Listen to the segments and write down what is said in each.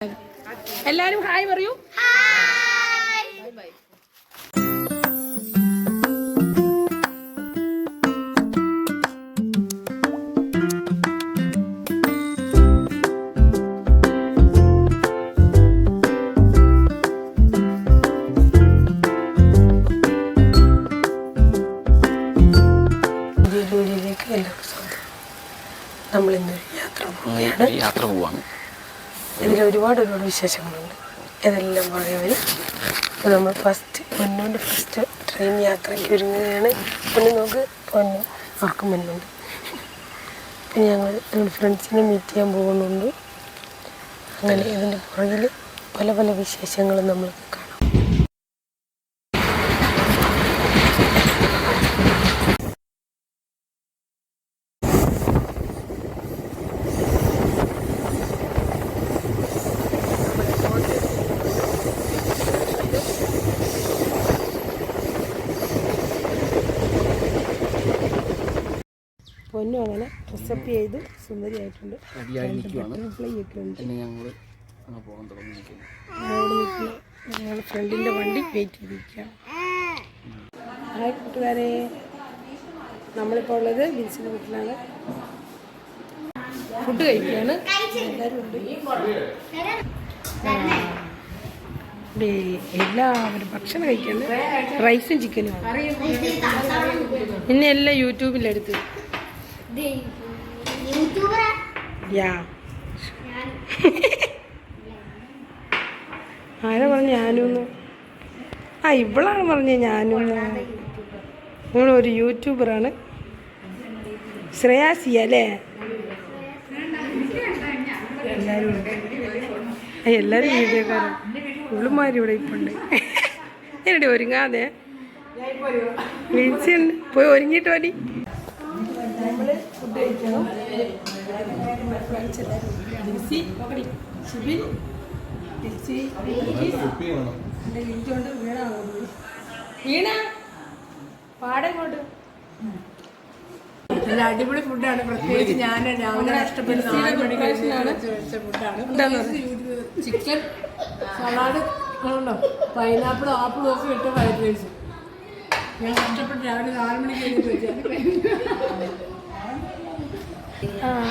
എല്ലാരും ഹായ് പറയൂ. നമ്മളിന്നൊരു യാത്ര പോവാണ്. ഇതിൽ ഒരുപാട് വിശേഷങ്ങളുണ്ട്. ഇതെല്ലാം പറയാൻ അപ്പോൾ നമ്മൾ ഫസ്റ്റ് ട്രെയിൻ യാത്രയ്ക്ക് ഒരുങ്ങുകയാണ്. പൊന്നു നോക്ക്, പൊന്നു അവർക്ക് മുന്നുണ്ട്. പിന്നെ ഞങ്ങൾ ഫ്രണ്ട്സിനെ മീറ്റ് ചെയ്യാൻ പോകുന്നുണ്ട്. അങ്ങനെ ഇതിൻ്റെ പുറകിൽ പല പല വിശേഷങ്ങളും നമ്മൾ കാണാം. പൊന്നും അങ്ങനെ ഡ്രസ്സപ്പ് ചെയ്ത് സുന്ദരിയായിട്ടുണ്ട്. ഞങ്ങൾ ഫ്രണ്ടിൻ്റെ വണ്ടി വെയിറ്റ് ചെയ്തിരിക്കുകയാണ്. ഹായ് കൂട്ടുകാരെ, നമ്മളിപ്പോൾ ഉള്ളത് ബിൻസിൻ്റെ വീട്ടിലാണ്. ഫുഡ് കഴിക്കുകയാണ്. എല്ലാവരും ഉണ്ട്. എല്ലാവരും ഭക്ഷണം കഴിക്കുന്നത് റൈസും ചിക്കനുമാണ്. പിന്നെ എല്ലാം യൂട്യൂബിലെടുത്ത് ആരാ പറഞ്ഞ ഞാനൂന്ന്? ഇവളാണ് പറഞ്ഞ ഞാനൂന്ന്. നിങ്ങളൊരു യൂട്യൂബറാണ്, ശ്രേയാസി അല്ലേ? എല്ലാവരും വീഡിയോക്കാരും ഉള്ളുമാരിവിടെ ഇപ്പുണ്ട്. എന്നടി ഒരുങ്ങാതെ വിളിച്ചുണ്ട്, പോയി ഒരുങ്ങിയിട്ട് മതി. നമ്മൾ ഫുഡ് കഴിക്കണം. വീണ പാടങ്ങോട്ട്. നല്ല അടിപൊളി ഫുഡാണ്. പ്രത്യേകിച്ച് ഞാൻ രാവിലെ കഷ്ടപ്പെടുന്ന 4 മണിക്ക് വെച്ച ഫുഡാണ്. ചിക്കൻ സലാഡ് ഉണ്ടോ, പൈനാപ്പിളും ആപ്പിളും ഒക്കെ ഇട്ട് ഫ്രൈഡ് റൈസ്. ഞാൻ കഷ്ടപ്പെട്ട് രാവിലെ 4 മണിക്ക് കഴിഞ്ഞിട്ട് വെച്ചാൽ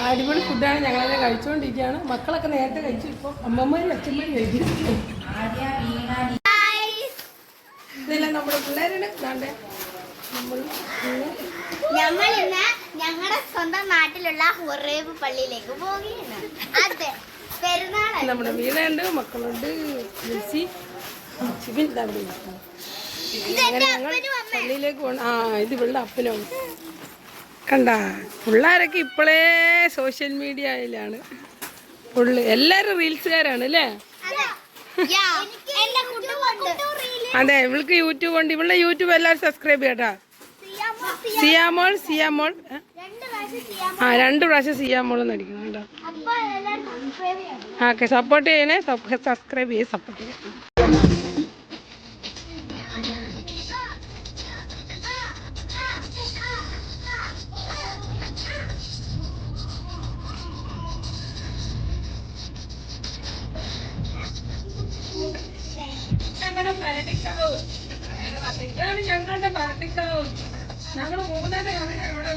അടിപൊളി ഫുഡാണ്. ഞങ്ങളെല്ലാം കഴിച്ചുകൊണ്ടിരിക്കുകയാണ്. മക്കളൊക്കെ നേരത്തെ കഴിച്ചു. ഇപ്പോൾ അമ്മമാരും അച്ഛന്മാരും കഴിക്കും. ഇതെല്ലാം നമ്മുടെ പിള്ളേരാണ്. നമ്മളിന്ന് ഞങ്ങളുടെ സ്വന്തം നാട്ടിലുള്ള ഹുറൈബ് പള്ളിയിലേക്ക് പോവുകയാണ്. അതെ, പെരുന്നാൾ. നമ്മുടെ വീടുണ്ട്, മക്കളുണ്ട്. ശിബിൻ അവിടെ അങ്ങനെ ഞങ്ങൾ പള്ളിയിലേക്ക് പോകണം. ഇത് ഇവളുടെ അപ്പനും കണ്ട. പിള്ളേരൊക്കെ ഇപ്പോഴേ സോഷ്യൽ മീഡിയയിലാണ് ഫുള്ള്. എല്ലാവരും റീൽസുകാരാണ് അല്ലേ? അതെ, ഇവൾക്ക് യൂട്യൂബ് ഉണ്ട്. ഇവളുടെ യൂട്യൂബ് എല്ലാവരും സബ്സ്ക്രൈബ് ചെയ്യട്ടാ. സിയാമോൾ 2 പ്രാവശ്യം സിയാമോൾ എന്ന് അടിക്കണം കേട്ടോ. ഓക്കെ, സപ്പോർട്ട് ചെയ്യണേ. സബ്സ്ക്രൈബ് ചെയ്ത് സപ്പോർട്ട് ചെയ്യണം. ഞങ്ങളുടെ ഭരണിക്കാവ്, ഞങ്ങളുടെ ഭരണിക്കാവ്. ഞങ്ങൾ മൂന്നേരം ഇവിടെ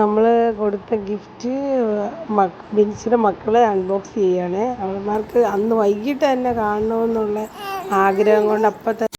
നമ്മൾ കൊടുത്ത ഗിഫ്റ്റ് ബിൻസിയുടെ മക്കളെ അൺബോക്സ് ചെയ്യാണ്. അവന്മാർക്ക് അന്ന് വൈകിട്ട് തന്നെ കാണണമെന്നുള്ള ആഗ്രഹം കൊണ്ട് അപ്പം തന്നെ